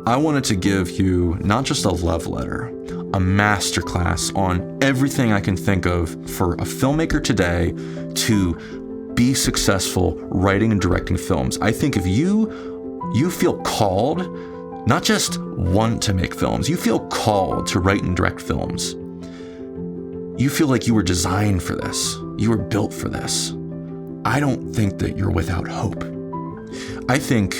I wanted to give you not just a love letter, a masterclass on everything I can think of for a filmmaker today to be successful writing and directing films. I think if you feel called, not just want to make films, you feel called to write and direct films. You feel like you were designed for this. You were built for this. I don't think that you're without hope. I think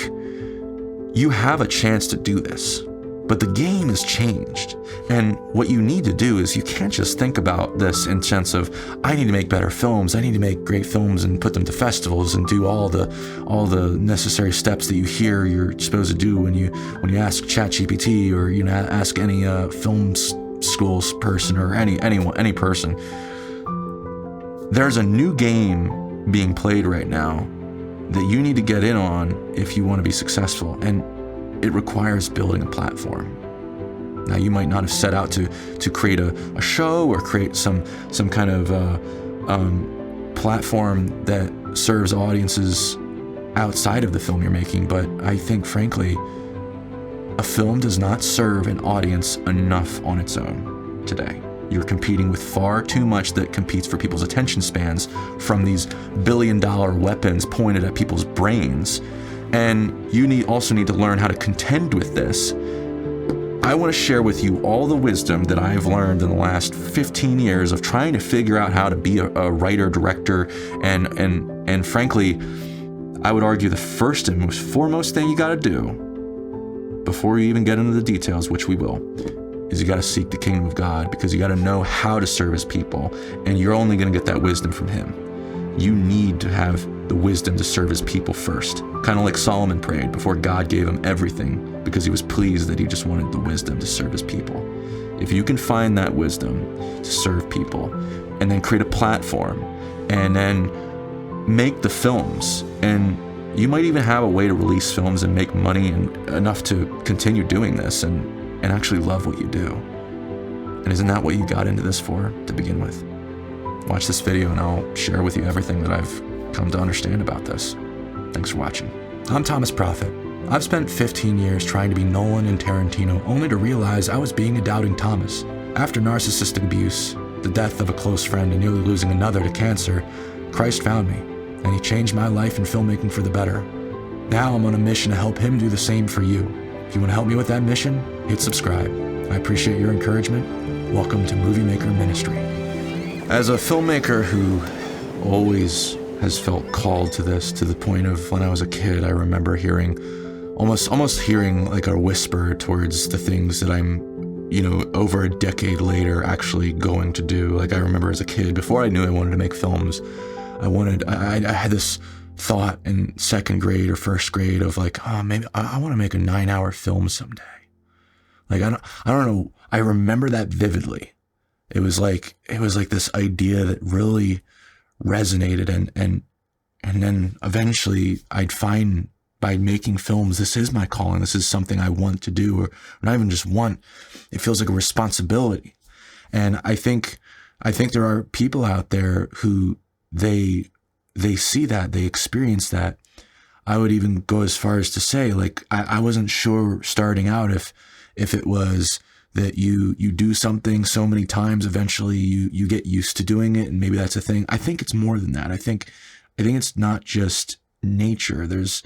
you have a chance to do this, but the game has changed. And what you need to do is you can't just think about this in sense of, I need to make better films. I need to make great films and put them to festivals and do all the necessary steps that you hear you're supposed to do when you ask ChatGPT or ask any film schools person or any person. There's a new game being played right now that you need to get in on if you want to be successful, and it requires building a platform. Now, you might not have set out to create a show or create some kind of platform that serves audiences outside of the film you're making, but I think, frankly, a film does not serve an audience enough on its own today. You're competing with far too much that competes for people's attention spans from these billion-dollar weapons pointed at people's brains. And you also need to learn how to contend with this. I want to share with you all the wisdom that I've learned in the last 15 years of trying to figure out how to be a writer, director, and frankly, I would argue the first and most foremost thing you got to do before you even get into the details, which we will, is you got to seek the kingdom of God, because you got to know how to service people, and you're only going to get that wisdom from him. You need to have the wisdom to serve his people first, kind of like Solomon prayed before God gave him everything, because he was pleased that he just wanted the wisdom to serve his people. If you can find that wisdom to serve people and then create a platform and then make the films, and you might even have a way to release films and make money and enough to continue doing this and actually love what you do. And isn't that what you got into this for to begin with? Watch this video and I'll share with you everything that I've come to understand about this. Thanks for watching. I'm Thomas Proffitt. I've spent 15 years trying to be Nolan and Tarantino, only to realize I was being a doubting Thomas. After narcissistic abuse, the death of a close friend, and nearly losing another to cancer, Christ found me, and he changed my life and filmmaking for the better. Now I'm on a mission to help him do the same for you. If you want to help me with that mission, hit subscribe. I appreciate your encouragement. Welcome to Moviemaker Ministry. As a filmmaker who always has felt called to this, to the point of when I was a kid, I remember hearing, almost hearing like a whisper towards the things that I'm, over a decade later actually going to do. Like, I remember as a kid, before I knew I wanted to make films, I had this thought in second grade or first grade of like, oh, maybe I want to make a 9-hour film someday. Like, I don't know. I remember that vividly. It was like this idea that really resonated, and then eventually I'd find, by making films, this is my calling. This is something I want to do, or not even just want. It feels like a responsibility. And I think there are people out there who they see that, they experience that. I would even go as far as to say, like, I wasn't sure starting out if it was that you do something so many times, eventually you get used to doing it, and maybe that's a thing. I think it's more than that. I think it's not just nature. There's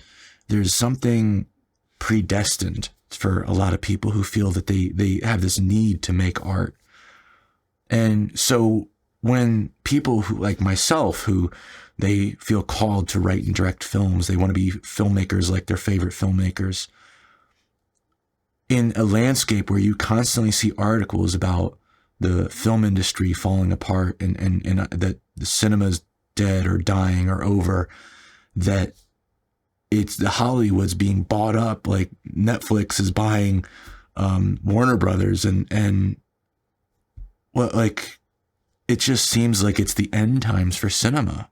something predestined for a lot of people who feel that they have this need to make art. And so when people who, like myself, who they feel called to write and direct films, they want to be filmmakers like their favorite filmmakers, in a landscape where you constantly see articles about the film industry falling apart and that the cinema's dead or dying or over, that it's the Hollywood's being bought up, like Netflix is buying Warner Brothers, and what, like, it just seems like it's the end times for cinema.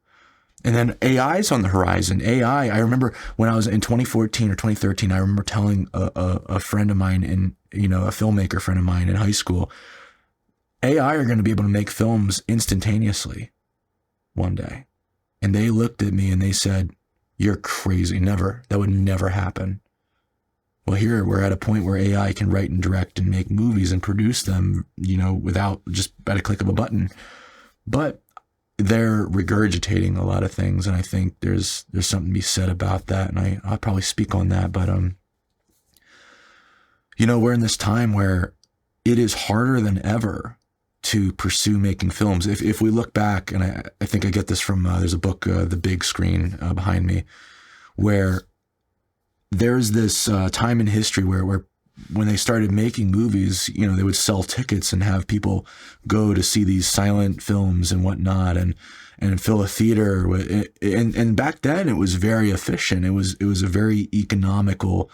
And then AI's on the horizon. AI, I remember when I was in 2014 or 2013, I remember telling a friend of mine, a filmmaker friend of mine in high school, AI are going to be able to make films instantaneously one day. And they looked at me and they said, "You're crazy. Never. That would never happen." Well, here we're at a point where AI can write and direct and make movies and produce them, without just at a click of a button. But they're regurgitating a lot of things, and I think there's something to be said about that, and I'll probably speak on that. But we're in this time where it is harder than ever to pursue making films. If we look back, and I think I get this from there's a book, The Big Screen, behind me, where there's this time in history where when they started making movies, they would sell tickets and have people go to see these silent films and whatnot, and fill a theater. And back then it was very efficient. It was a very economical,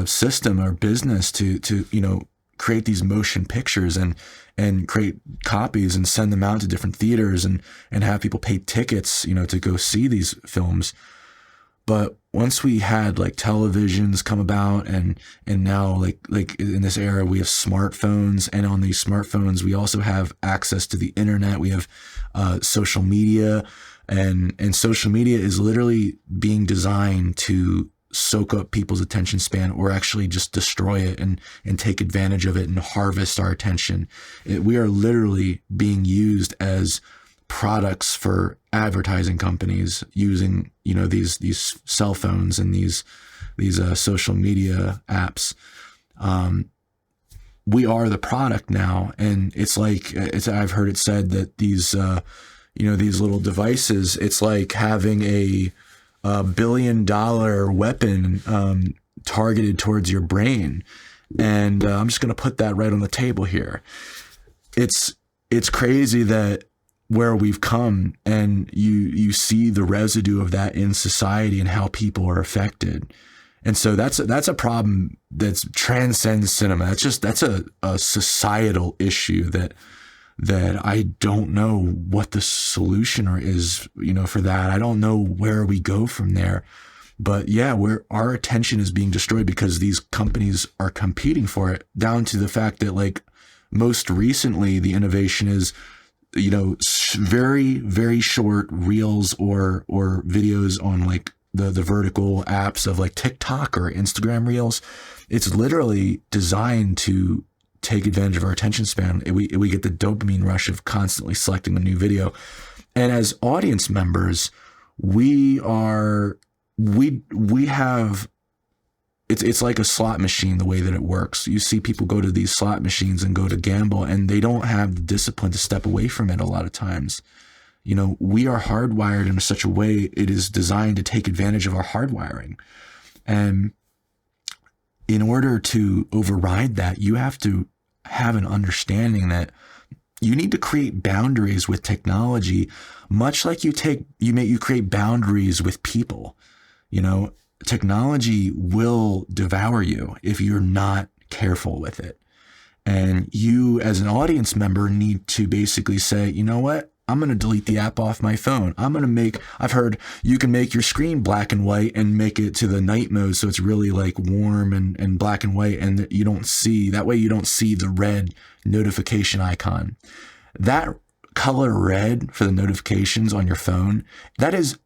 system or business to create these motion pictures and create copies and send them out to different theaters and have people pay tickets, to go see these films. But once we had like televisions come about, and now like in this era we have smartphones, and on these smartphones we also have access to the internet. We have social media, and social media is literally being designed to soak up people's attention span, or actually just destroy it and take advantage of it and harvest our attention. We are literally being used as products for advertising companies using, these cell phones and these social media apps. We are the product now, and it's like I've heard it said that these little devices, it's like having a $1 billion weapon targeted towards your brain. And I'm just going to put that right on the table here. It's crazy that where we've come, and you see the residue of that in society and how people are affected. And so that's a problem that transcends cinema. That's a societal issue that I don't know what the solution is, for that. I don't know where we go from there. But yeah, our attention is being destroyed because these companies are competing for it, down to the fact that, like, most recently the innovation is, very, very short reels or videos on like the vertical apps of like TikTok or Instagram reels. It's literally designed to take advantage of our attention span. We get the dopamine rush of constantly selecting a new video. And as audience members, we have, it's like a slot machine, the way that it works. You see people go to these slot machines and go to gamble, and they don't have the discipline to step away from it a lot of times. We are hardwired in such a way, it is designed to take advantage of our hardwiring. And in order to override that, you have to have an understanding that you need to create boundaries with technology, much like you create boundaries with people. Technology will devour you if you're not careful with it. And you, as an audience member, need to basically say, you know what? I'm going to delete the app off my phone. I've heard you can make your screen black and white and make it to the night mode, so it's really like warm and black and white, and you don't see the red notification icon. That color red for the notifications on your phone, that is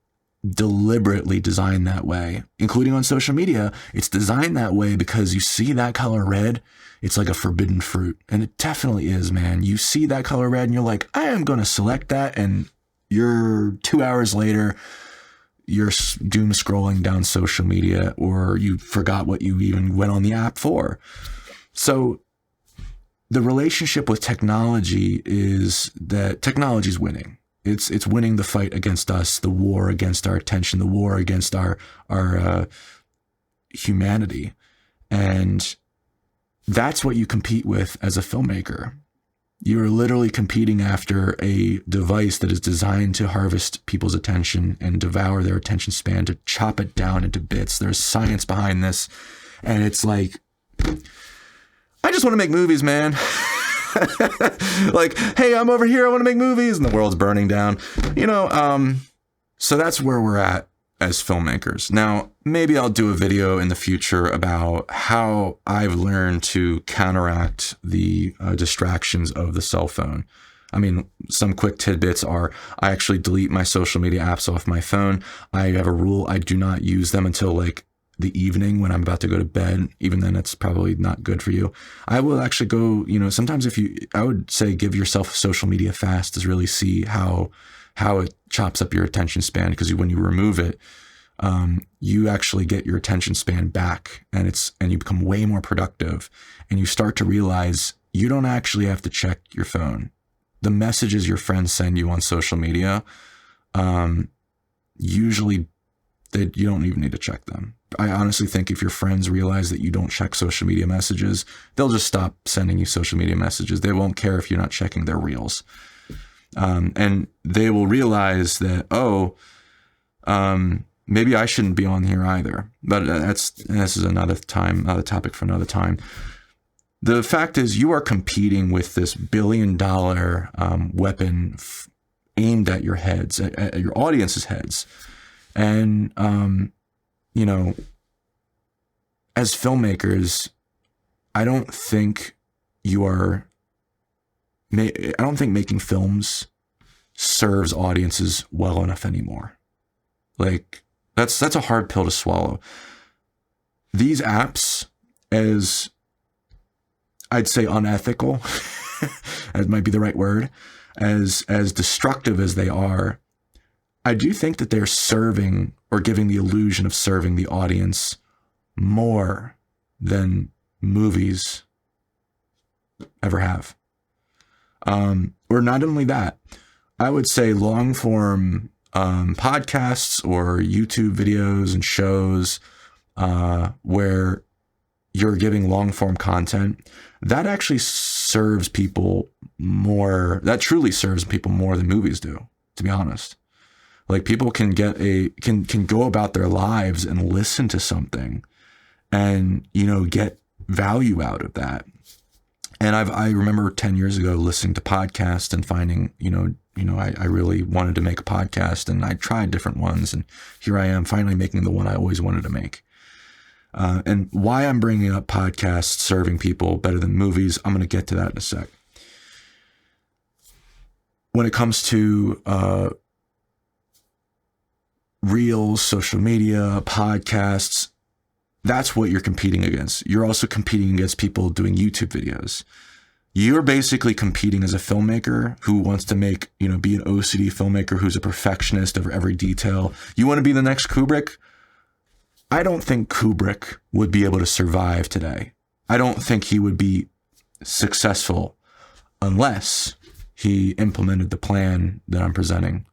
deliberately designed that way, including on social media. It's designed that way because you see that color red, it's like a forbidden fruit. And it definitely is, man. You see that color red and you're like, I am going to select that. And you're 2 hours later, you're doom scrolling down social media, or you forgot what you even went on the app for. So the relationship with technology is that technology is winning. It's winning the fight against us, the war against our attention, the war against our humanity. And that's what you compete with as a filmmaker. You're literally competing after a device that is designed to harvest people's attention and devour their attention span, to chop it down into bits. There's science behind this. And it's like, I just want to make movies, man. Like, hey, I'm over here, I want to make movies, and the world's burning down. So that's where we're at as filmmakers. Now, maybe I'll do a video in the future about how I've learned to counteract the distractions of the cell phone. I mean, some quick tidbits are, I actually delete my social media apps off my phone. I have a rule, I do not use them until like the evening when I'm about to go to bed, even then it's probably not good for you. I will actually go, sometimes I would say give yourself a social media fast to really see how it chops up your attention span, because when you remove it, you actually get your attention span back, and you become way more productive, and you start to realize you don't actually have to check your phone. The messages your friends send you on social media, usually you don't even need to check them. I honestly think if your friends realize that you don't check social media messages, they'll just stop sending you social media messages. They won't care if you're not checking their reels. And they will realize that, maybe I shouldn't be on here either. But this is another topic for another time. The fact is, you are competing with this $1 billion weapon aimed at your heads, at your audience's heads. And, as filmmakers, I don't think making films serves audiences well enough anymore. Like, that's a hard pill to swallow. These apps, as I'd say unethical, that might be the right word, as destructive as they are, I do think that they're serving or giving the illusion of serving the audience more than movies ever have. Or not only that, I would say long form podcasts or YouTube videos and shows where you're giving long form content, that actually serves people more. That truly serves people more than movies do, to be honest. Like, people can can go about their lives and listen to something and, get value out of that. And I remember 10 years ago listening to podcasts and finding, I really wanted to make a podcast, and I tried different ones, and here I am finally making the one I always wanted to make. And why I'm bringing up podcasts serving people better than movies, I'm going to get to that in a sec. When it comes to reels, social media, podcasts, that's what you're competing against. You're also competing against people doing YouTube videos. You're basically competing as a filmmaker who wants to make, be an OCD filmmaker who's a perfectionist of every detail. You want to be the next Kubrick? I don't think Kubrick would be able to survive today. I don't think he would be successful unless he implemented the plan that I'm presenting.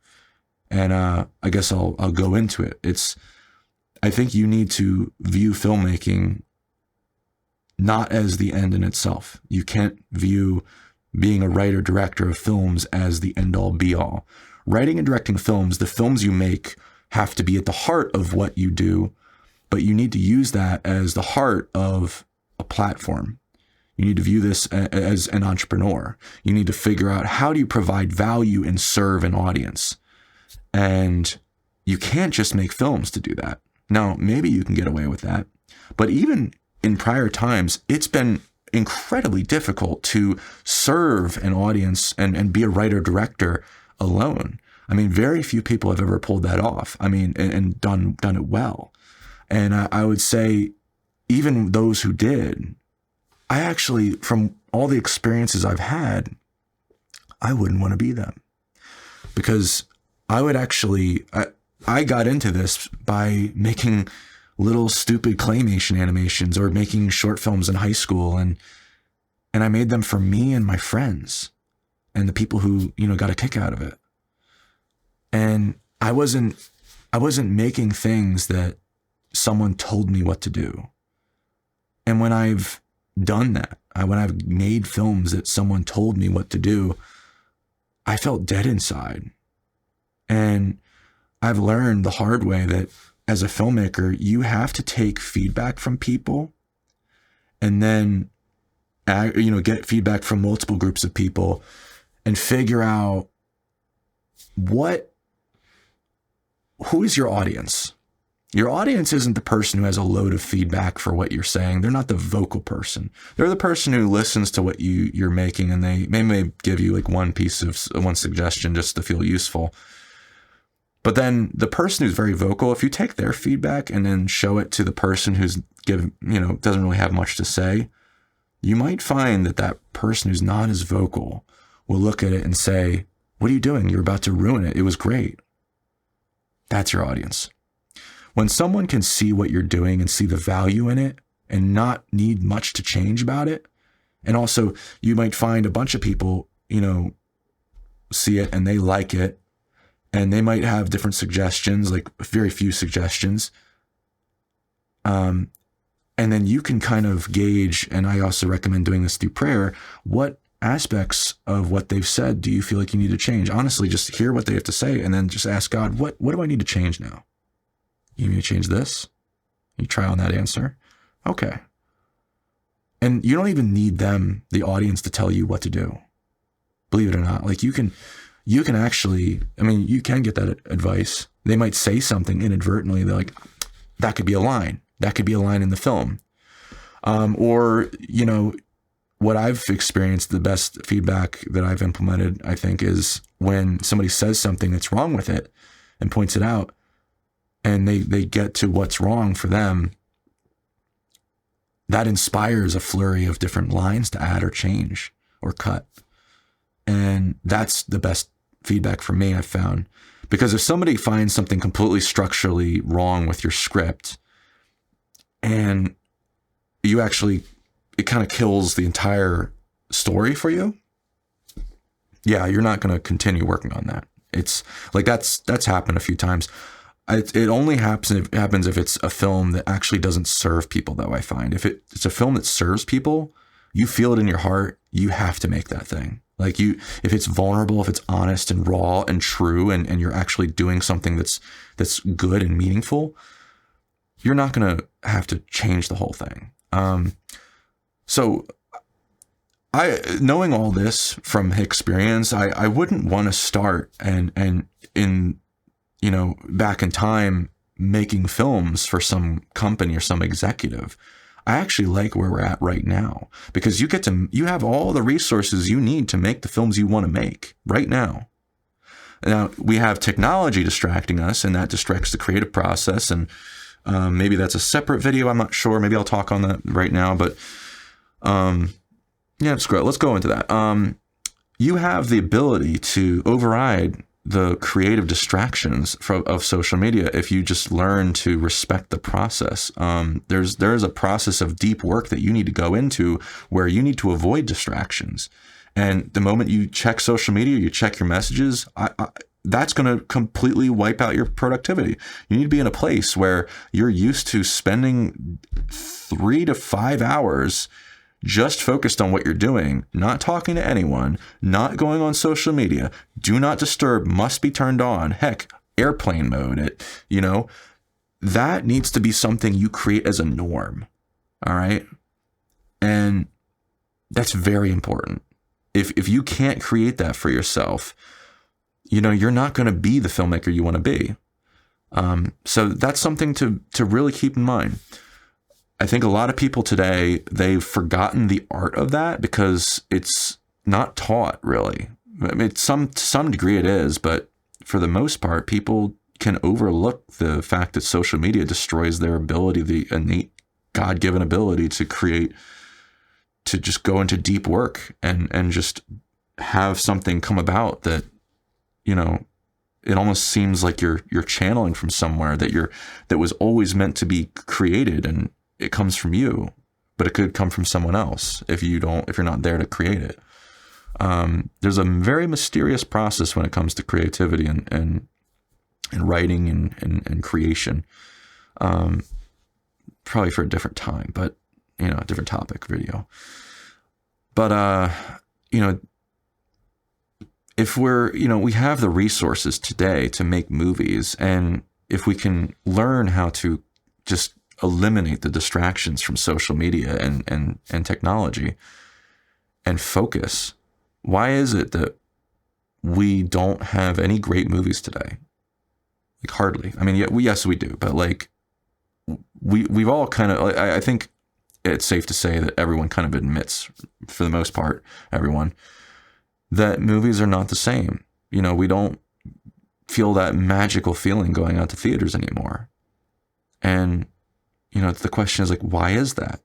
And I guess I'll go into it. I think you need to view filmmaking not as the end in itself. You can't view being a writer, director of films as the end all be all. Writing and directing films, the films you make have to be at the heart of what you do, but you need to use that as the heart of a platform. You need to view this as an entrepreneur. You need to figure out, how do you provide value and serve an audience? And you can't just make films to do that. Now, maybe you can get away with that, but even in prior times, it's been incredibly difficult to serve an audience and be a writer-director alone. I mean, very few people have ever pulled that off. I mean, and done it well. And I would say, even those who did, I actually, from all the experiences I've had, I wouldn't want to be them, because I would actually, I got into this by making little stupid claymation animations or making short films in high school. And I made them for me and my friends and the people who, got a kick out of it. And I wasn't making things that someone told me what to do. And when I've done that, when I've made films that someone told me what to do, I felt dead inside. And I've learned the hard way that as a filmmaker, you have to take feedback from people and then, get feedback from multiple groups of people and figure out who is your audience. Your audience isn't the person who has a load of feedback for what you're saying. They're not the vocal person. They're the person who listens to what you're making, and they may give you like one suggestion just to feel useful. But then the person who's very vocal, if you take their feedback and then show it to the person who's doesn't really have much to say, you might find that that person who's not as vocal will look at it and say, what are you doing? You're about to ruin it. It was great. That's your audience. When someone can see what you're doing and see the value in it and not need much to change about it. And also you might find a bunch of people, see it and they like it. And they might have different suggestions, like very few suggestions. And then you can kind of gauge, and I also recommend doing this through prayer, what aspects of what they've said do you feel like you need to change? Honestly, just hear what they have to say and then just ask God, what do I need to change now? You need to change this? You try on that answer? Okay. And you don't even need them, the audience, to tell you what to do. Believe it or not. Like you can actually, you can get that advice. They might say something inadvertently. They're like, that could be a line. That could be a line in the film. Or what I've experienced, the best feedback that I've implemented, I think, is when somebody says something that's wrong with it and points it out, and they get to what's wrong for them, that inspires a flurry of different lines to add or change or cut. And that's the best feedback for me, I've found. Because if somebody finds something completely structurally wrong with your script, and it kind of kills the entire story for you, yeah, you're not going to continue working on that. It's like that's happened a few times. It only happens if it's a film that actually doesn't serve people, though, I find. If it's a film that serves people, you feel it in your heart, you have to make that thing. Like if it's vulnerable, if it's honest and raw and true, and you're actually doing something that's good and meaningful, you're not going to have to change the whole thing. So knowing all this from experience, I wouldn't want to start and in, back in time making films for some company or some executive. I actually like where we're at right now, because you have all the resources you need to make the films you want to make right now. Now we have technology distracting us, and that distracts the creative process. And maybe that's a separate video. I'm not sure. Maybe I'll talk on that right now, but yeah, screw it. Let's go into that. You have the ability to override the creative distractions of social media if you just learn to respect the process. There's a process of deep work that you need to go into where you need to avoid distractions. And the moment you check social media, you check your messages, that's going to completely wipe out your productivity. You need to be in a place where you're used to spending 3 to 5 hours just focused on what you're doing, not talking to anyone, not going on social media. Do not disturb must be turned on. Heck, airplane mode. That needs to be something you create as a norm. All right. And that's very important. If you can't create that for yourself, you're not going to be the filmmaker you want to be. So that's something to really keep in mind. I think a lot of people today, they've forgotten the art of that because it's not taught really. To some degree it is, but for the most part, people can overlook the fact that social media destroys their ability, the innate God-given ability to create, to just go into deep work and just have something come about that, it almost seems like you're channeling from somewhere that was always meant to be created, and it comes from you, but it could come from someone else if you're not there to create it. There's a very mysterious process when it comes to creativity and writing and creation. Probably for a different time, but a different topic video. But if we have the resources today to make movies, and if we can learn how to just eliminate the distractions from social media and technology and focus, why is it that we don't have any great movies today? Like hardly. Yes, we do, but like we've all kind of, I think it's safe to say that everyone kind of admits, for the most part, everyone, that movies are not the same. We don't feel that magical feeling going out to theaters anymore. And, the question is like, why is that?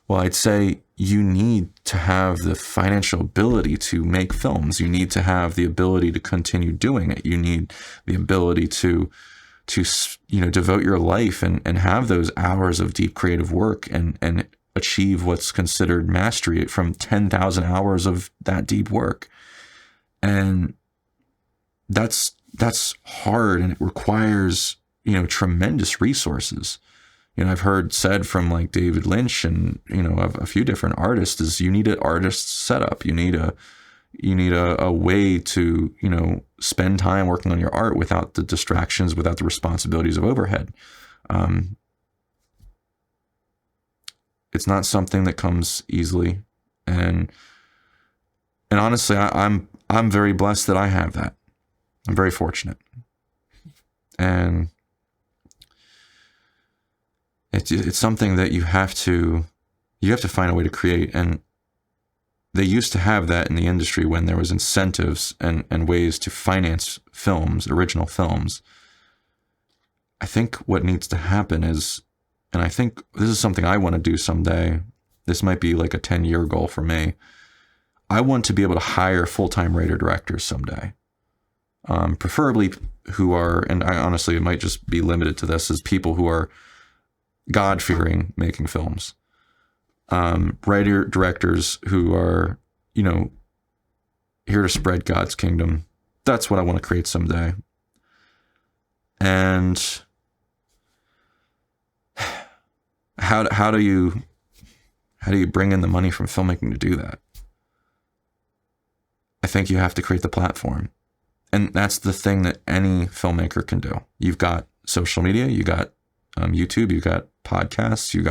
Well, I'd say you need to have the financial ability to make films. You need to have the ability to continue doing it. You need the ability to devote your life and have those hours of deep creative work and achieve what's considered mastery from 10,000 hours of that deep work. And that's hard, and it requires, tremendous resources. I've heard said from like David Lynch and, a few different artists is you need an artist setup. You need a way to, spend time working on your art without the distractions, without the responsibilities of overhead. It's not something that comes easily. And honestly, I'm very blessed that I have that. I'm very fortunate. And it's something that you have to find a way to create. And they used to have that in the industry when there was incentives and ways to finance films, original films. I think what needs to happen is, and I think this is something I want to do someday. This might be like a 10-year goal for me. I want to be able to hire full-time writer directors someday. Preferably who are, and I honestly, it might just be limited to this, as people who are God-fearing making films. Writer directors who are, here to spread God's kingdom. That's what I want to create someday. And how do you bring in the money from filmmaking to do that? I think you have to create the platform. And that's the thing that any filmmaker can do. You've got social media, you got YouTube, you got podcasts, you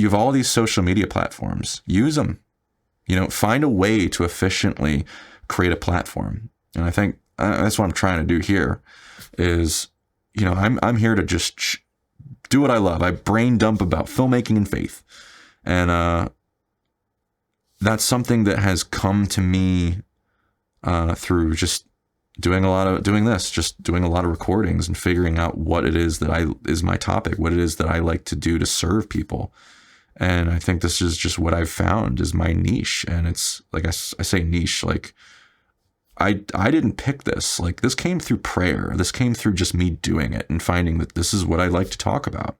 have all these social media platforms. Use them. Find a way to efficiently create a platform. And I think that's what I'm trying to do here is, I'm here to just do what I love. I brain dump about filmmaking and faith. And that's something that has come to me through just doing a lot of recordings and figuring out what it is that is my topic, what it is that I like to do to serve people. And I think this is just what I've found is my niche. And it's like, I say niche, like I didn't pick this. Like this came through prayer. This came through just me doing it and finding that this is what I like to talk about.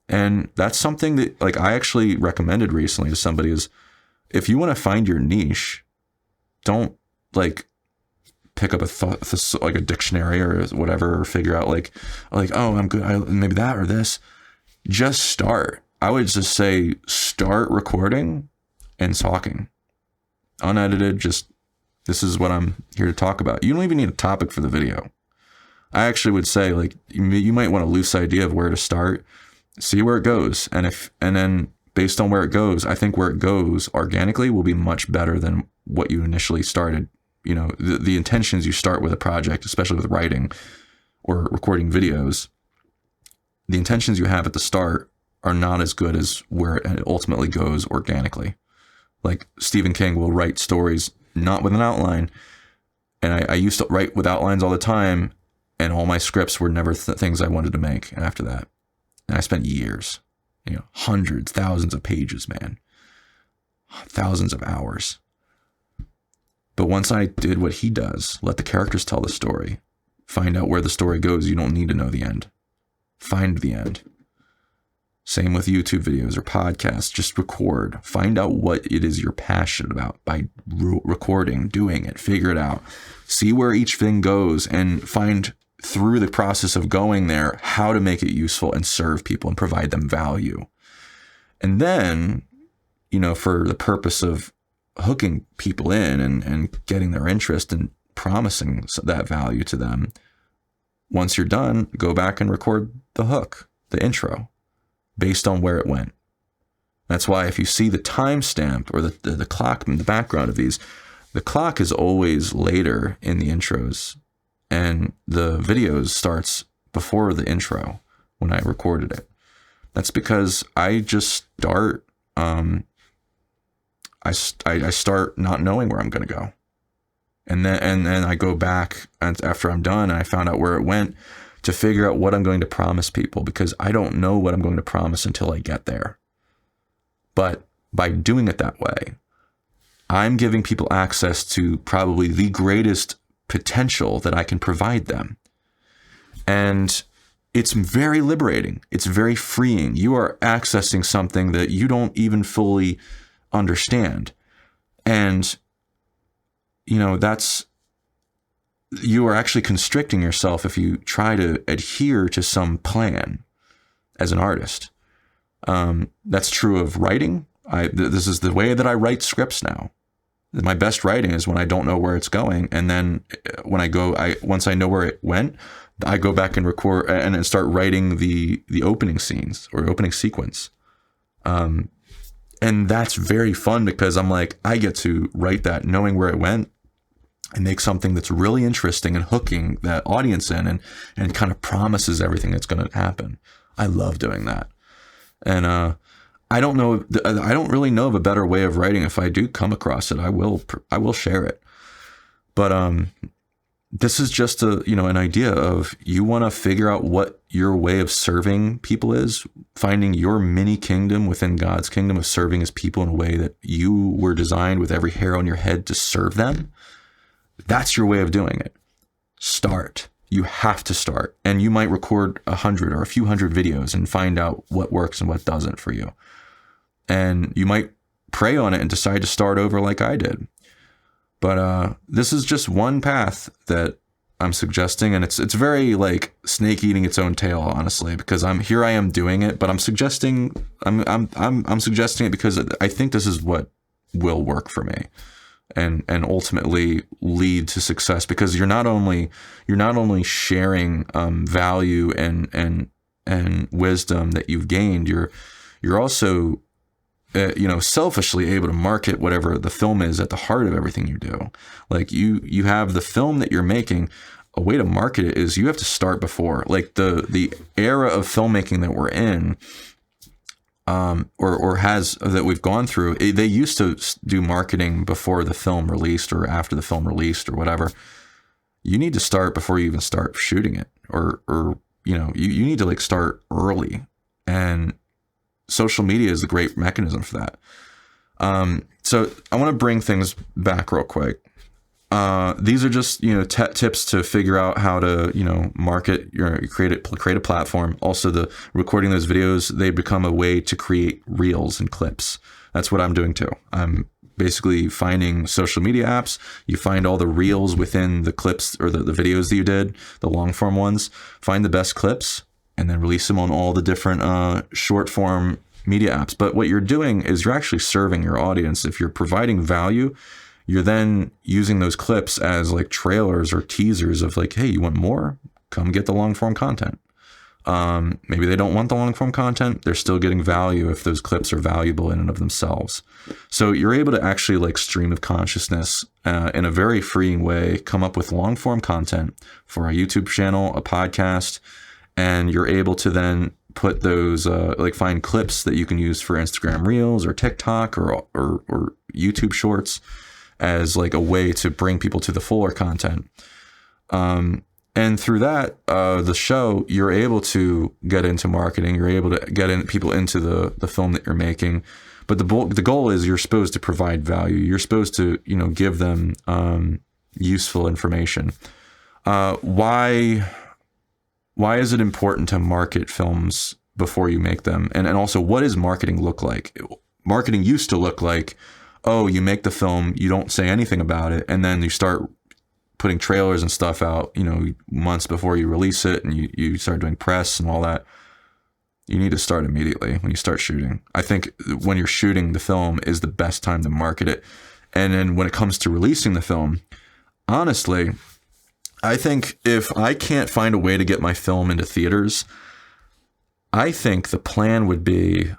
And that's something that like I actually recommended recently to somebody is if you want to find your niche, don't like pick up like a dictionary or whatever, or figure out like, oh, I'm good. Maybe that or this. Just start. I would just say start recording and talking. Unedited, just this is what I'm here to talk about. You don't even need a topic for the video. I actually would say like you might want a loose idea of where to start, see where it goes. And then based on where it goes, I think where it goes organically will be much better than what you initially started. The intentions you start with a project, especially with writing or recording videos, the intentions you have at the start are not as good as where it ultimately goes organically. Like Stephen King will write stories not with an outline. And I used to write with outlines all the time, and all my scripts were never things I wanted to make after that. And I spent years, hundreds, thousands of pages, man, thousands of hours. But once I did what he does, let the characters tell the story, find out where the story goes. You don't need to know the end. Find the end. Same with YouTube videos or podcasts. Just record. Find out what it is you're passionate about by recording, doing it, figure it out. See where each thing goes and find through the process of going there how to make it useful and serve people and provide them value. And then, for the purpose of hooking people in and getting their interest and promising that value to them, once you're done, go back and record the hook, the intro, based on where it went. That's why if you see the timestamp or the clock in the background of these, the clock is always later in the intros, and the videos starts before the intro when I recorded it. That's because I just start, I start not knowing where I'm going to go. And then I go back and after I'm done and I found out where it went to figure out what I'm going to promise people, because I don't know what I'm going to promise until I get there. But by doing it that way, I'm giving people access to probably the greatest potential that I can provide them. And it's very liberating. It's very freeing. You are accessing something that you don't even fully understand. And, you know, you are actually constricting yourself if you try to adhere to some plan as an artist. That's true of writing. This is the way that I write scripts now. My best writing is when I don't know where it's going. And then when once I know where it went, I go back and record and start writing the opening scenes or opening sequence. And that's very fun because I'm like, I get to write that knowing where it went and make something that's really interesting and hooking that audience in and kind of promises everything that's going to happen. I love doing that. And I don't really know of a better way of writing. If I do come across it, I will share it. But this is just an idea of, you want to figure out what your way of serving people is, finding your mini kingdom within God's kingdom of serving His people in a way that you were designed with every hair on your head to serve them. That's your way of doing it. Start. You have to start. And you might record 100 or a few hundred videos and find out what works and what doesn't for you. And you might pray on it and decide to start over like I did. But this is just one path that I'm suggesting, and it's very like snake eating its own tail, honestly, because I am doing it, but I'm suggesting it because I think this is what will work for me, and ultimately lead to success. Because you're not only sharing value and wisdom that you've gained, you're also selfishly able to market whatever the film is at the heart of everything you do. Like you have the film that you're making. A way to market it is you have to start before, like the era of filmmaking that we're in, that we've gone through. They used to do marketing before the film released or after the film released or whatever. You need to start before you even start shooting it, or you need to like start early. And social media is a great mechanism for that. So I want to bring things back real quick. These are just, tips to figure out how to, market create a platform. Also, the recording those videos, they become a way to create reels and clips. That's what I'm doing too. I'm basically finding social media apps. You find all the reels within the clips or the videos that you did, the long form ones, find the best clips, and then release them on all the different short form media apps. But what you're doing is you're actually serving your audience. If you're providing value, you're then using those clips as like trailers or teasers of like, hey, you want more? Come get the long form content. Maybe they don't want the long form content. They're still getting value if those clips are valuable in and of themselves. So you're able to actually like stream of consciousness in a very freeing way, come up with long form content for a YouTube channel, a podcast, and you're able to then put those, find clips that you can use for Instagram Reels or TikTok or YouTube Shorts as like a way to bring people to the fuller content. And through that, the show, you're able to get into marketing. You're able to get people into the film that you're making. But the goal is you're supposed to provide value. You're supposed to, give them useful information. Why is it important to market films before you make them? And also, what does marketing look like? Marketing used to look like, oh, you make the film, you don't say anything about it, and then you start putting trailers and stuff out, months before you release it, and you start doing press and all that. You need to start immediately when you start shooting. I think when you're shooting the film is the best time to market it. And then when it comes to releasing the film, honestly, I think if I can't find a way to get my film into theaters, I think the plan would be,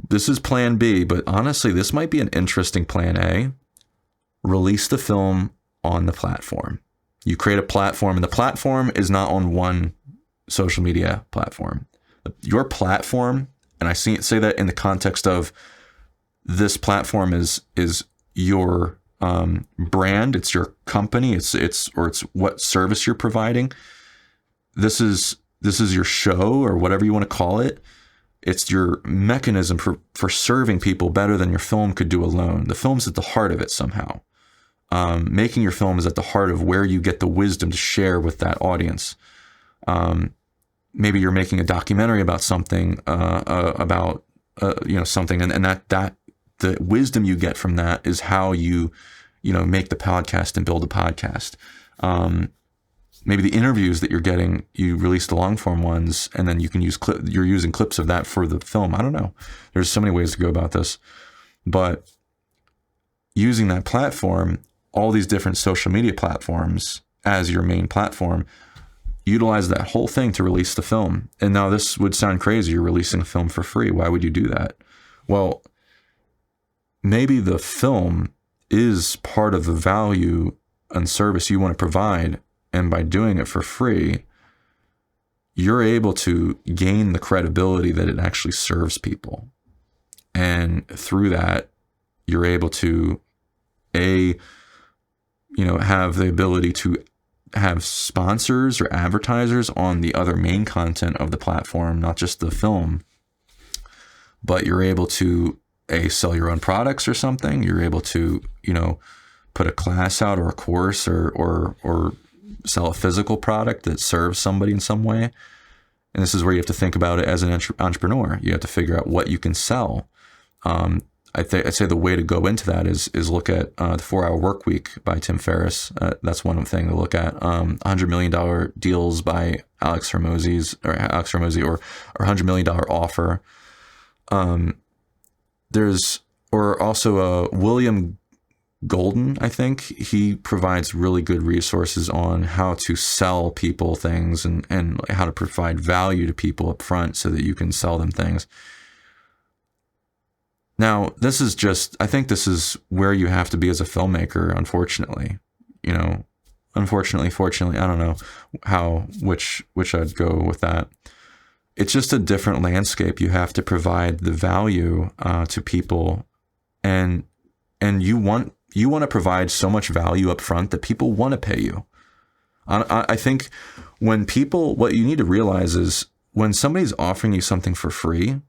this is plan B, but honestly, this might be an interesting plan A. Release the film on the platform. You create a platform, and the platform is not on one social media platform. Your platform, and I say that in the context of this platform is your brand. It's your company. It's what service you're providing. This is your show, or whatever you want to call it. It's your mechanism for serving people better than your film could do alone. The film's at the heart of it somehow. Making your film is at the heart of where you get the wisdom to share with that audience. Maybe you're making a documentary about something, something, and that the wisdom you get from that is how you make the podcast and build a podcast. Maybe the interviews that you're getting, you release the long form ones, and then you can you're using clips of that for the film. I don't know. There's so many ways to go about this, but using that platform, all these different social media platforms as your main platform, utilize that whole thing to release the film. And now this would sound crazy. You're releasing a film for free. Why would you do that? Well, maybe the film is part of the value and service you want to provide. And by doing it for free, you're able to gain the credibility that it actually serves people. And through that, you're able to, have the ability to have sponsors or advertisers on the other main content of the platform, not just the film, but you're able to sell your own products or something. You're able to, put a class out or a course or sell a physical product that serves somebody in some way. And this is where you have to think about it as an entrepreneur. You have to figure out what you can sell. I'd say the way to go into that is look at the 4-Hour Work Week by Tim Ferriss. That's one thing to look at. $100 million deals by Alex Hormozy or $100 million offer. Or also William Golden, I think. He provides really good resources on how to sell people things and how to provide value to people up front so that you can sell them things. Now, I think this is where you have to be as a filmmaker, unfortunately. Fortunately, I don't know which I'd go with that. It's just a different landscape. You have to provide the value to people, and you want to provide so much value up front that people want to pay you. I think what you need to realize is when somebody's offering you something for free,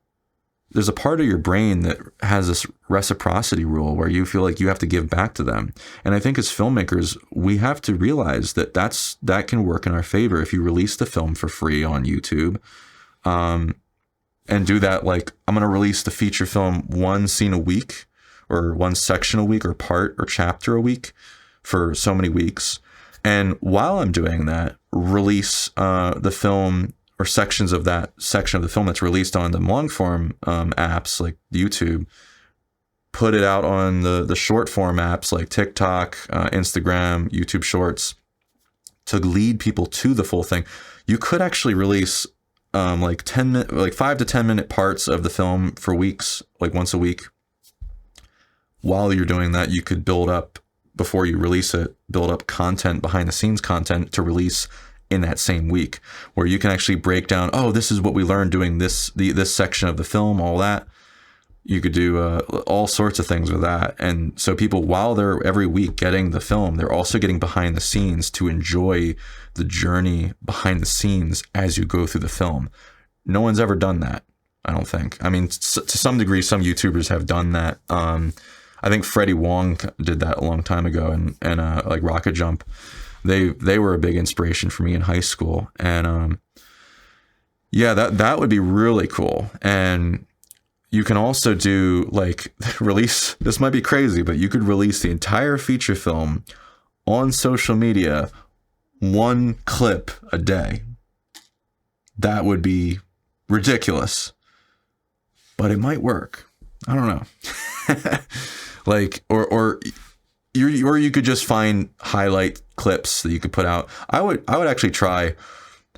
there's a part of your brain that has this reciprocity rule where you feel like you have to give back to them. And I think as filmmakers, we have to realize that can work in our favor if you release the film for free on YouTube. And do that, like, I'm going to release the feature film one scene a week, or one section a week, or part or chapter a week for so many weeks. And while I'm doing that, release the film or sections of that section of the film that's released on the long form apps like YouTube, put it out on the short form apps like TikTok, Instagram, YouTube Shorts, to lead people to the full thing. You could actually release 5 to 10 minute parts of the film for weeks, like once a week. While you're doing that, you could build up, before you release it, build up content, behind the scenes content to release in that same week, where you can actually break down, this is what we learned doing this section of the film, all that. You could do all sorts of things with that. And so people, while they're every week getting the film, they're also getting behind the scenes to enjoy the journey behind the scenes as you go through the film. No one's ever done that, I don't think. I mean, to some degree, some YouTubers have done that. I think Freddie Wong did that a long time ago, and like Rocket Jump. They were a big inspiration for me in high school. And that would be really cool. And you can also do release, this might be crazy, but you could release the entire feature film on social media, one clip a day. That would be ridiculous, but it might work. I don't know. Or you could just find highlight clips that you could put out. I would actually try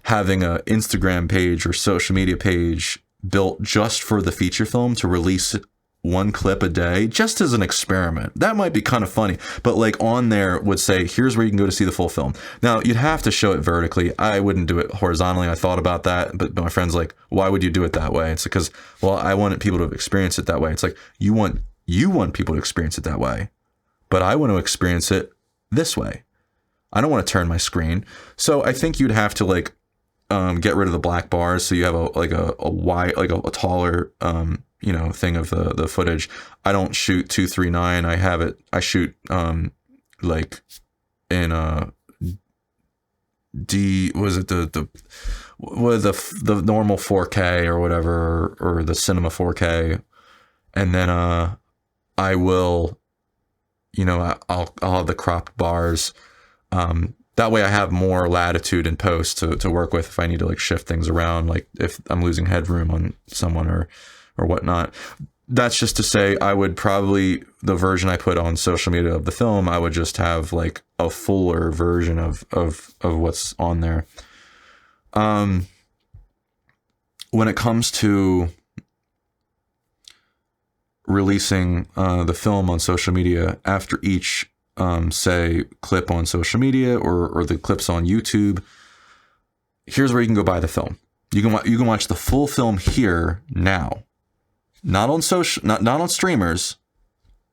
having an Instagram page or social media page built just for the feature film to release one clip a day, just as an experiment. That might be kind of funny, but on there would say, here's where you can go to see the full film. Now, you'd have to show it vertically. I wouldn't do it horizontally. I thought about that, but my friend's like, why would you do it that way? It's because, I wanted people to experience it that way. It's like, you want people to experience it that way. but I want to experience it this way. I don't want to turn my screen. So I think you'd have to like get rid of the black bars, so you have a wide, like a taller thing of the footage. I don't shoot 239. I shoot like in the normal 4K or whatever, or the cinema 4K, and then I will, I'll have the cropped bars. That way I have more latitude in post to work with if I need to like shift things around, like if I'm losing headroom on someone or whatnot. That's just to say, I would probably, the version I put on social media of the film, I would just have like a fuller version of what's on there. When it comes to releasing the film on social media, after each say clip on social media or the clips on YouTube, here's where you can go buy the film. You can watch the full film here now. Not on not on streamers.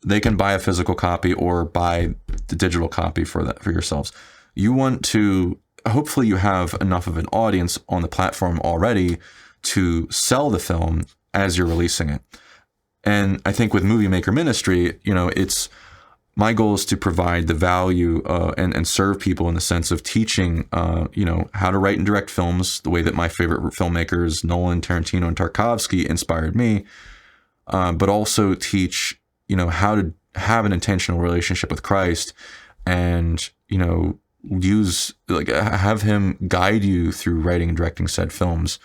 They can buy a physical copy or buy the digital copy for yourselves. You want to, hopefully you have enough of an audience on the platform already to sell the film as you're releasing it. And I think with Moviemaker Ministry, it's my goal is to provide the value and serve people in the sense of teaching, how to write and direct films the way that my favorite filmmakers, Nolan, Tarantino, and Tarkovsky, inspired me. But also teach, how to have an intentional relationship with Christ, and, have him guide you through writing and directing said films.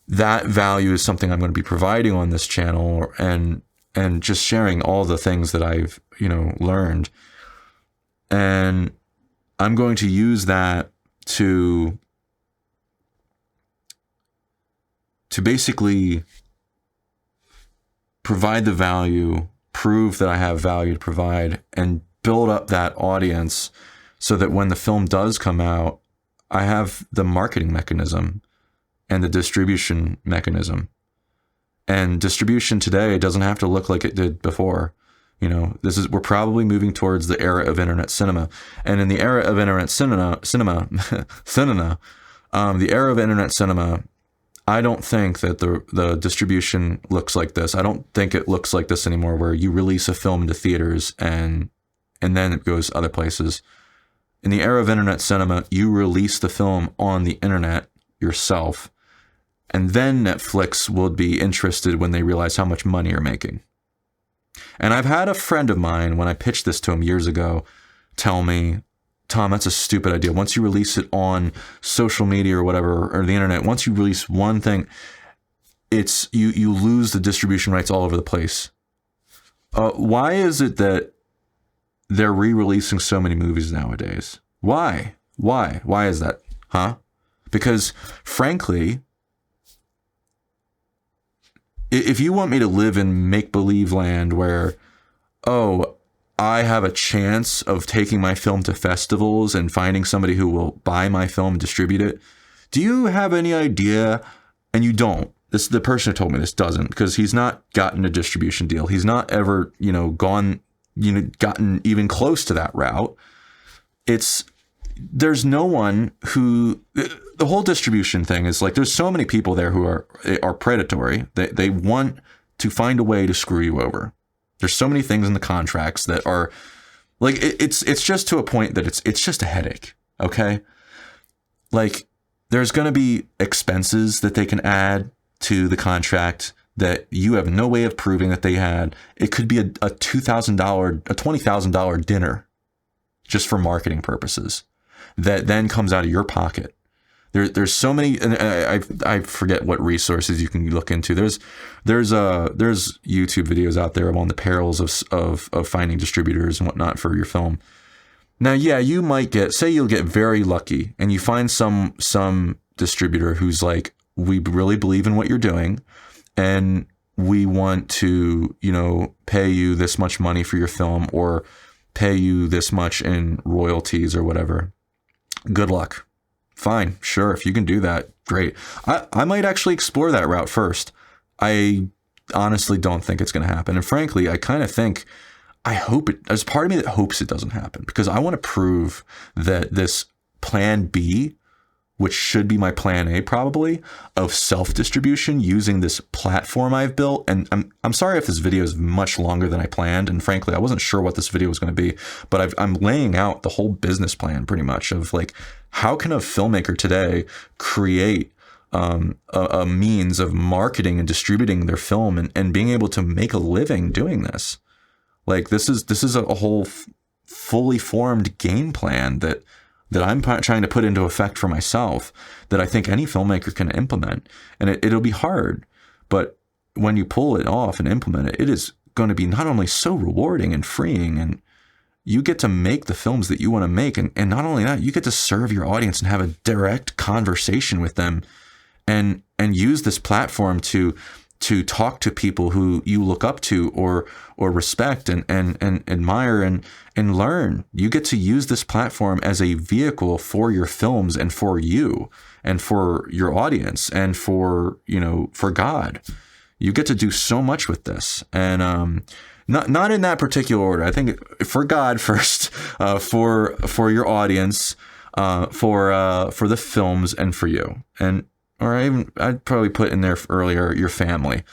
That value is something I'm going to be providing on this channel, and just sharing all the things that I've, learned. And I'm going to use that to basically provide the value, prove that I have value to provide, and build up that audience so that when the film does come out, I have the marketing mechanism and the distribution mechanism. And distribution today doesn't have to look like it did before. We're probably moving towards the era of internet cinema. And in the era of internet cinema, the era of internet cinema, I don't think that the distribution looks like this. I don't think it looks like this anymore, where you release a film into theaters and then it goes other places. In the era of internet cinema, you release the film on the internet yourself, and then Netflix will be interested when they realize how much money you're making. And I've had a friend of mine, when I pitched this to him years ago, tell me, Tom, that's a stupid idea. Once you release it on social media or whatever, or the internet, once you release one thing, it's you lose the distribution rights all over the place. Why is it that they're re-releasing so many movies nowadays? Why? Why is that? Huh? Because frankly, if you want me to live in make-believe land where, I have a chance of taking my film to festivals and finding somebody who will buy my film and distribute it, do you have any idea? And you don't. The person who told me this doesn't, because he's not gotten a distribution deal. He's not ever, gotten even close to that route. There's no one who, the whole distribution thing is like, there's so many people there who are predatory. They want to find a way to screw you over. There's so many things in the contracts that are like, it's just to a point that it's just a headache. Okay. Like, there's going to be expenses that they can add to the contract that you have no way of proving that they had. It could be a $2,000, a $20,000 dinner just for marketing purposes that then comes out of your pocket. There's so many, and I forget what resources you can look into. There's YouTube videos out there on the perils of finding distributors and whatnot for your film. Now, yeah, you might you'll get very lucky and you find some distributor who's like, we really believe in what you're doing and we want to, pay you this much money for your film or pay you this much in royalties or whatever. Good luck. Fine, sure, if you can do that, great. I might actually explore that route first. I honestly don't think it's going to happen. And frankly, I kind of think I hope it, there's part of me that hopes it doesn't happen, because I want to prove that this plan B, which should be my plan A probably, of self-distribution using this platform I've built. And I'm sorry if this video is much longer than I planned. And frankly, I wasn't sure what this video was going to be, but I'm laying out the whole business plan pretty much of like, how can a filmmaker today create a means of marketing and distributing their film and being able to make a living doing this? Like this is a whole fully formed game plan that I'm trying to put into effect for myself, that I think any filmmaker can implement. And it'll be hard, but when you pull it off and implement it, it is going to be not only so rewarding and freeing, and you get to make the films that you want to make. And not only that, you get to serve your audience and have a direct conversation with them, and use this platform to talk to people who you look up to or respect and admire and learn. You get to use this platform as a vehicle for your films and for you and for your audience and for God. You get to do so much with this. And not in that particular order. I think for God first, for your audience, for the films, and for you. I'd probably put in there earlier, your family.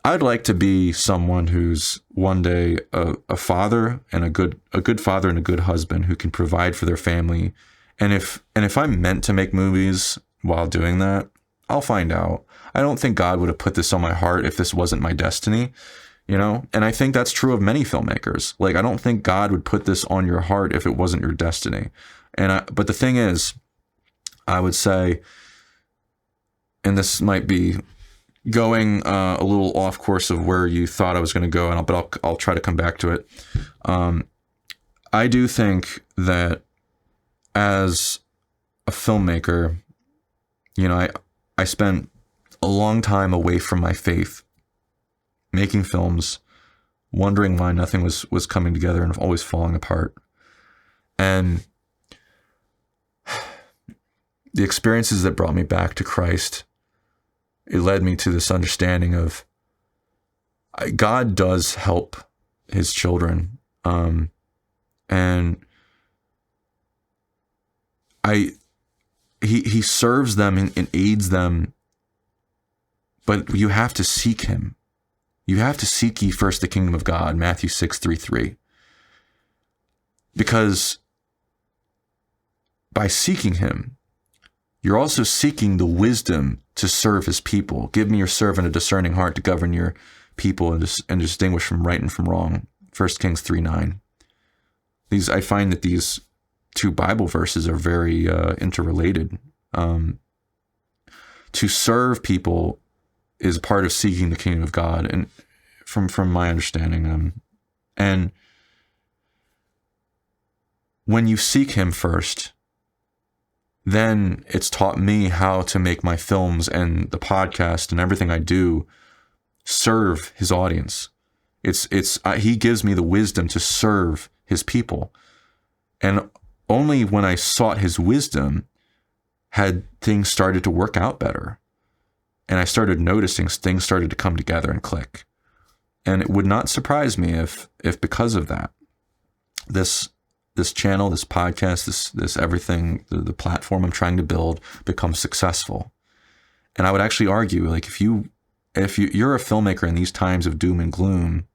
I'd like to be someone who's one day a father, and a good father and a good husband who can provide for their family. And if I'm meant to make movies while doing that, I'll find out. I don't think God would have put this on my heart if this wasn't my destiny, And I think that's true of many filmmakers. Like, I don't think God would put this on your heart if it wasn't your destiny. But the thing is, I would say, and this might be going a little off course of where you thought I was going to go, but I'll try to come back to it. I do think that as a filmmaker, I spent a long time away from my faith, making films, wondering why nothing was coming together and always falling apart. And the experiences that brought me back to Christ, it led me to this understanding of God does help his children. And he serves them and aids them, but you have to seek him. You have to seek ye first the kingdom of God, Matthew 6:3. Because by seeking him, you're also seeking the wisdom to serve his people. Give me your servant a discerning heart to govern your people and distinguish from right and from wrong. 1 Kings 3:9. I find that these two Bible verses are very interrelated. To serve people is part of seeking the kingdom of God, and from my understanding, and when you seek him first, then it's taught me how to make my films and the podcast and everything I do serve his audience. He gives me the wisdom to serve his people. And only when I sought his wisdom had things started to work out better. And I started noticing things started to come together and click. And it would not surprise me if because of that, this channel, this podcast, this everything, the platform I'm trying to build becomes successful. And I would actually argue, like, if you're a filmmaker in these times of doom and gloom,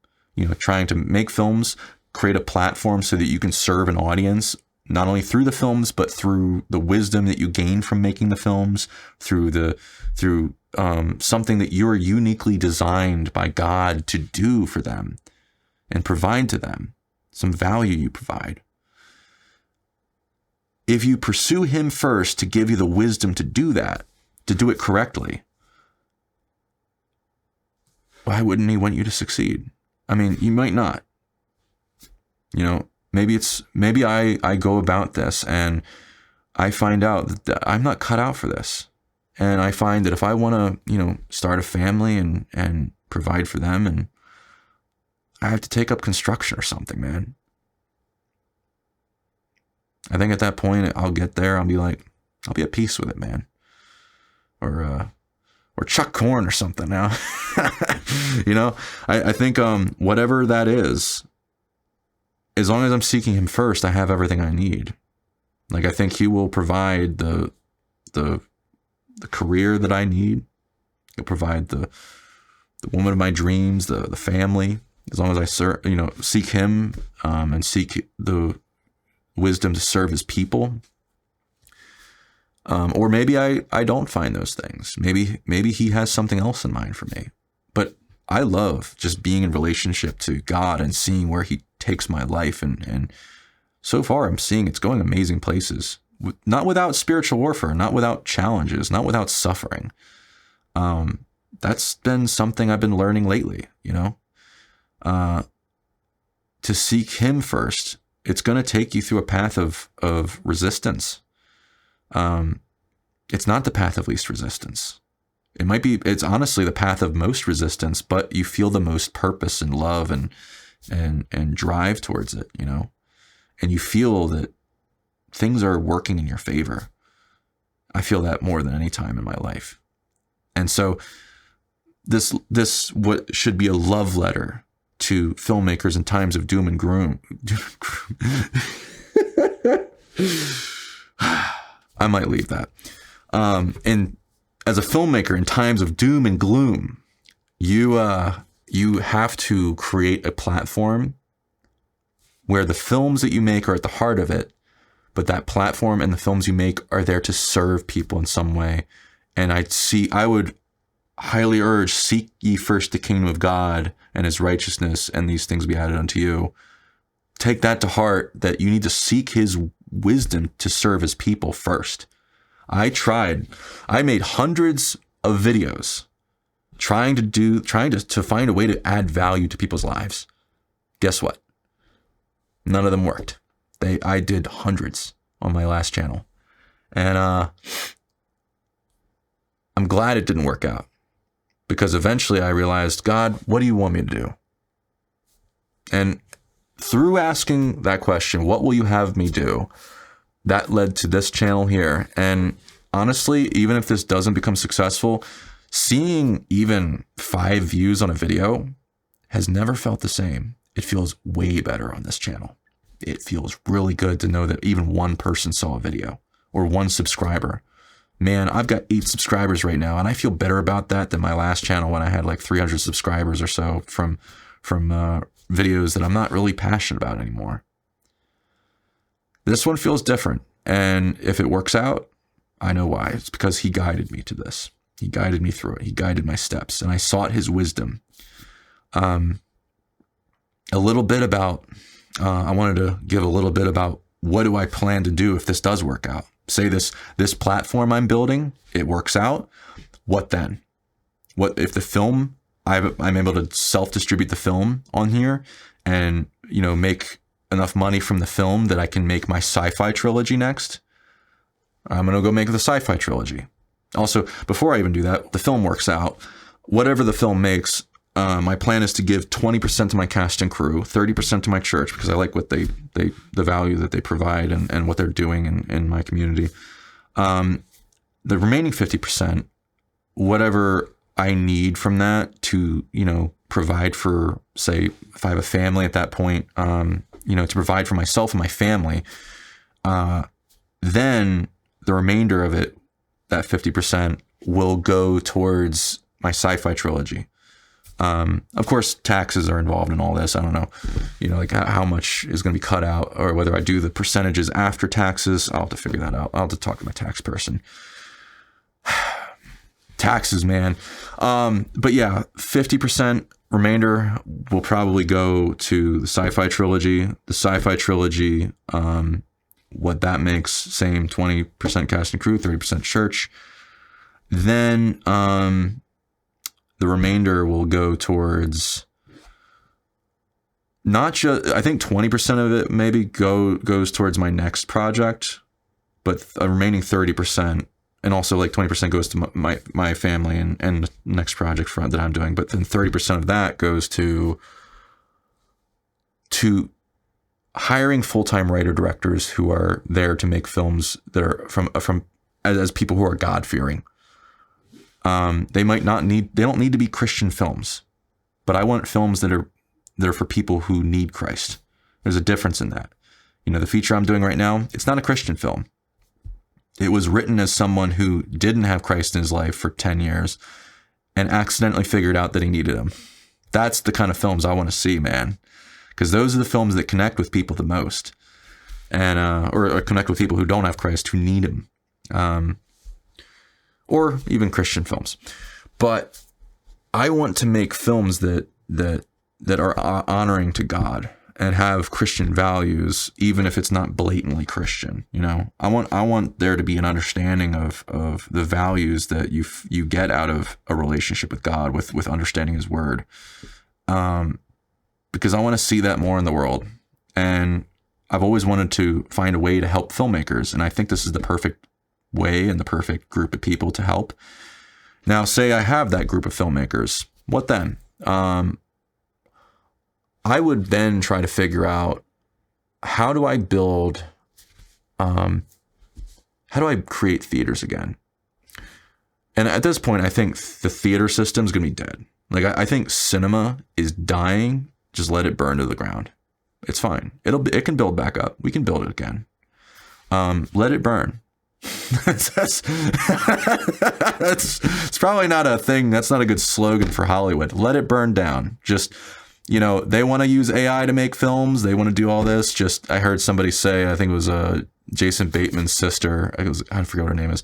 trying to make films, create a platform so that you can serve an audience, not only through the films, but through the wisdom that you gain from making the films, through something that you're uniquely designed by God to do for them and provide to them, some value you provide. If you pursue him first to give you the wisdom to do that, to do it correctly, why wouldn't he want you to succeed? I mean, you might not. Maybe I go about this and I find out that I'm not cut out for this. And I find that if I want to, start a family and provide for them, and I have to take up construction or something, man. I think at that point I'll get there. I'll be at peace with it, man. Or or chuck corn or something now. I think whatever that is, as long as I'm seeking him first, I have everything I need. Like, I think he will provide the career that I need. He'll provide the woman of my dreams, the family, as long as I seek him, and seek the wisdom to serve his people. Or maybe I don't find those things. Maybe he has something else in mind for me. But I love just being in relationship to God and seeing where he takes my life. And so far I'm seeing it's going amazing places, not without spiritual warfare, not without challenges, not without suffering. That's been something I've been learning lately, to seek him first. It's going to take you through a path of resistance. It's not the path of least resistance. It's honestly the path of most resistance, but you feel the most purpose and love and drive towards it, and you feel that things are working in your favor. I feel that more than any time in my life. And so this what should be a love letter to filmmakers in times of doom and gloom. I might leave that. And as a filmmaker in times of doom and gloom, you have to create a platform where the films that you make are at the heart of it, but that platform and the films you make are there to serve people in some way. And I would highly urge, seek ye first the kingdom of God and his righteousness, and these things be added unto you. Take that to heart, that you need to seek his wisdom to serve his people first. I made hundreds of videos trying to find a way to add value to people's lives. Guess what? None of them worked. I did hundreds on my last channel. And I'm glad it didn't work out, because eventually I realized, God, what do you want me to do? And through asking that question, what will you have me do? That led to this channel here. And honestly, even if this doesn't become successful, seeing even 5 views on a video has never felt the same. It feels way better on this channel. It feels really good to know that even one person saw a video, or one subscriber. Man, I've got 8 subscribers right now, and I feel better about that than my last channel when I had like 300 subscribers or so from videos that I'm not really passionate about anymore. This one feels different, and if it works out, I know why. It's because he guided me to this. He guided me through it. He guided my steps, and I sought his wisdom. A little bit about, I wanted to give a little bit about what do I plan to do if this does work out. Say this platform I'm building, it works out. What then? What if the film, I'm able to self-distribute the film on here and, make enough money from the film that I can make my sci-fi trilogy next? I'm going to go make the sci-fi trilogy. Also, before I even do that, the film works out. Whatever the film makes, my plan is to give 20% to my cast and crew, 30% to my church, because I like what the value that they provide and what they're doing in my community. The remaining 50%, whatever I need from that to, provide for, say, if I have a family at that point, to provide for myself and my family, then the remainder of it, that 50%, will go towards my sci-fi trilogy. Of course, taxes are involved in all this. I don't know, like how much is going to be cut out, or whether I do the percentages after taxes. I'll have to figure that out. I'll have to talk to my tax person. Taxes, man. But yeah, 50% remainder will probably go to the sci-fi trilogy. The sci-fi trilogy, what that makes, same 20% cast and crew, 30% church. Then, the remainder will go towards not just, I think 20% of it maybe goes towards my next project, but the remaining 30%, and also like 20% goes to my family and the next project that I'm doing. But then 30% of that goes to hiring full-time writer directors who are there to make films that are from as people who are God-fearing. They don't need to be Christian films, but I want films that are for people who need Christ. There's a difference in that. The feature I'm doing right now, it's not a Christian film. It was written as someone who didn't have Christ in his life for 10 years and accidentally figured out that he needed him. That's the kind of films I want to see, man. Because those are the films that connect with people the most. And or connect with people who don't have Christ, who need him. Or even Christian films. But I want to make films that are honoring to God and have Christian values, even if it's not blatantly Christian. I want there to be an understanding of the values that you get out of a relationship with God, with understanding his word. Because I want to see that more in the world. And I've always wanted to find a way to help filmmakers. And I think this is the perfect way and the perfect group of people to help. Now, say I have that group of filmmakers. What then? I would then try to figure out, how do I create theaters again? And at this point, I think the theater system is going to be dead. I think cinema is dying. Just let it burn to the ground. It's fine. It can build back up. We can build it again. Let it burn. It's probably not a thing. That's not a good slogan for Hollywood. Let it burn down. Just, they want to use AI to make films. They want to do all this. I heard somebody say, I think it was Jason Bateman's sister. I forget what her name is.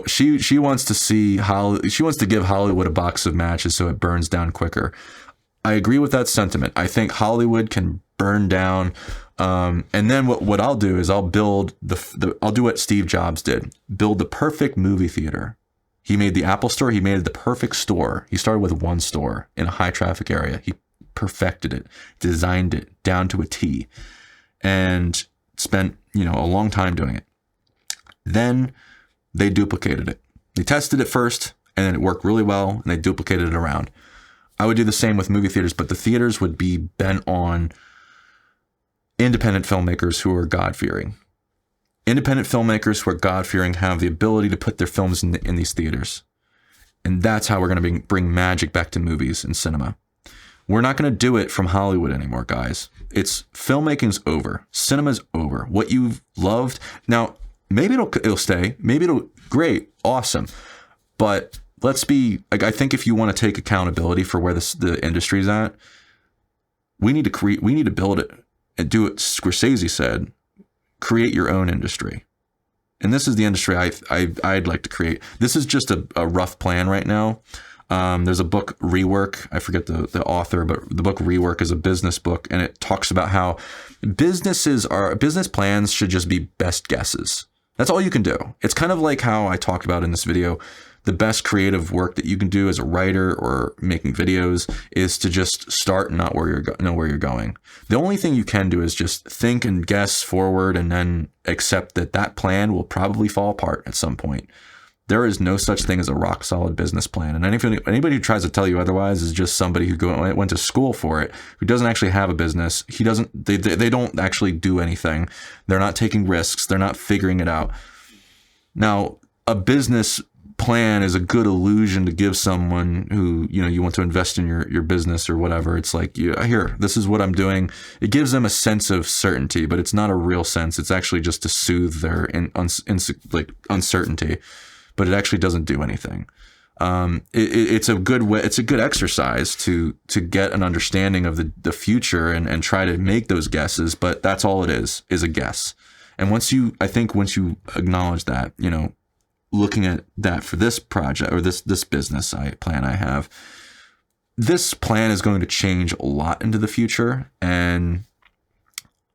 She wants to see she wants to give Hollywood a box of matches so it burns down quicker. I agree with that sentiment. I think Hollywood can burn down. And then what I'll do is I'll build I'll do what Steve Jobs did. Build the perfect movie theater. He made the Apple Store. He made it the perfect store. He started with one store in a high traffic area. He perfected it, designed it down to a T, and spent, a long time doing it. Then they duplicated it. They tested it first, and then it worked really well, and they duplicated it around. I would do the same with movie theaters, but the theaters would be bent on independent filmmakers who are God-fearing. Independent filmmakers who are God-fearing have the ability to put their films in these theaters. And that's how we're going to bring magic back to movies and cinema. We're not going to do it from Hollywood anymore, guys. Filmmaking's over. Cinema's over. What you've loved. Now, maybe it'll stay. Maybe great, awesome. But let's be, I think if you want to take accountability for where the industry's at, we need to build it and do what Scorsese said, create your own industry. And this is the industry I'd like to create. This is just a rough plan right now. There's a book, Rework. I forget the author, but the book Rework is a business book, and it talks about how business plans should just be best guesses. That's all you can do. It's kind of like how I talked about in this video. The best creative work that you can do as a writer or making videos is to just start and not know where you're going. The only thing you can do is just think and guess forward and then accept that plan will probably fall apart at some point. There is no such thing as a rock solid business plan. And anybody who tries to tell you otherwise is just somebody who went to school for it, who doesn't actually have a business. They don't actually do anything. They're not taking risks. They're not figuring it out. Now, a business plan is a good illusion to give someone who, you want to invest in your business or whatever. It's like, here, this is what I'm doing. It gives them a sense of certainty, but it's not a real sense. It's actually just to soothe their uncertainty, but it actually doesn't do anything. It's a good way. It's a good exercise to get an understanding of the future and try to make those guesses. But that's all it is a guess. And once you acknowledge that, looking at that for this project or this business plan I have, this plan is going to change a lot into the future, and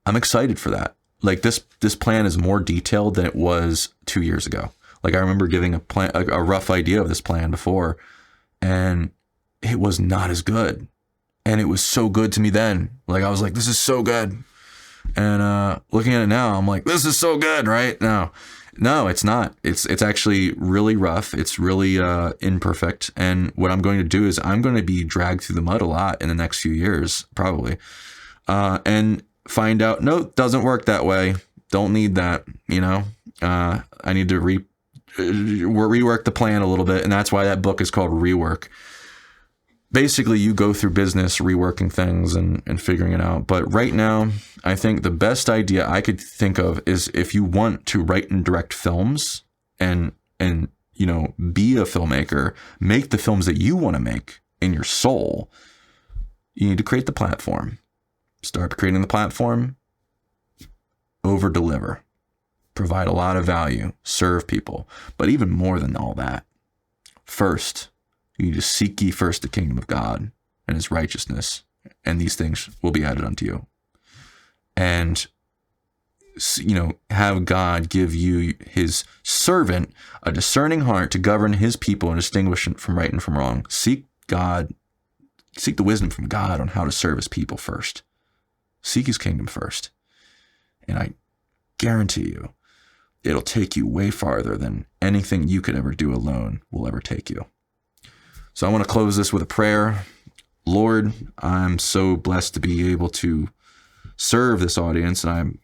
I'm excited for that. Like this plan is more detailed than it was 2 years ago. Like I remember giving a rough idea of this plan before, and it was not as good. And it was so good to me then. Like I was like, this is so good. And looking at it now, I'm like, this is so good, right? No, it's not. It's actually really rough. It's really imperfect. And what I'm going to do is I'm going to be dragged through the mud a lot in the next few years, probably, and find out, no, it doesn't work that way. Don't need that. I need to rework the plan a little bit, and that's why that book is called Rework. Basically, you go through business reworking things and figuring it out. But right now, I think the best idea I could think of is if you want to write and direct films and be a filmmaker, make the films that you want to make in your soul, you need to create the platform. Start creating the platform, over deliver, provide a lot of value, serve people. But even more than all that, first, you need to seek ye first the kingdom of God and his righteousness, and these things will be added unto you. And, have God give you his servant a discerning heart to govern his people and distinguish from right and from wrong. Seek the wisdom from God on how to serve his people first. Seek his kingdom first. And I guarantee you, it'll take you way farther than anything you could ever do alone will ever take you. So I want to close this with a prayer. Lord, I'm so blessed to be able to serve this audience, and I'm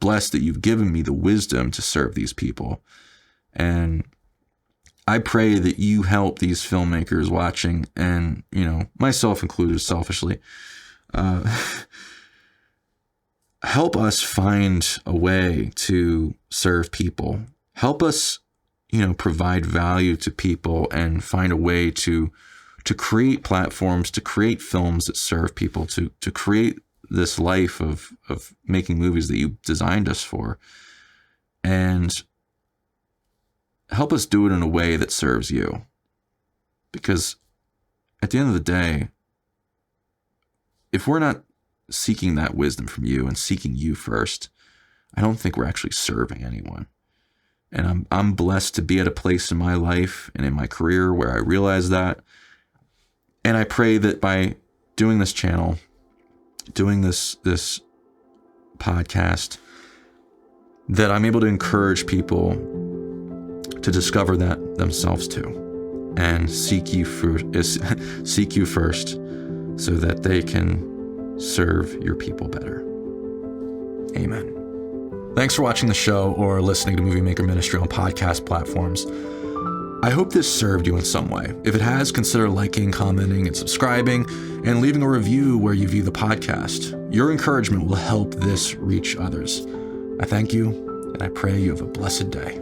blessed that you've given me the wisdom to serve these people. And I pray that you help these filmmakers watching, and, myself included selfishly, help us find a way to serve people. Help us provide value to people and find a way to create platforms, to create films that serve people, to create this life of making movies that you designed us for, and help us do it in a way that serves you. Because at the end of the day, if we're not seeking that wisdom from you and seeking you first, I don't think we're actually serving anyone. And I'm blessed to be at a place in my life and in my career where I realize that. And I pray that by doing this channel, doing this podcast, that I'm able to encourage people to discover that themselves too, and seek you first, so that they can serve your people better. Amen. Thanks for watching the show or listening to Movie Maker Ministry on podcast platforms. I hope this served you in some way. If it has, consider liking, commenting, and subscribing, and leaving a review where you view the podcast. Your encouragement will help this reach others. I thank you, and I pray you have a blessed day.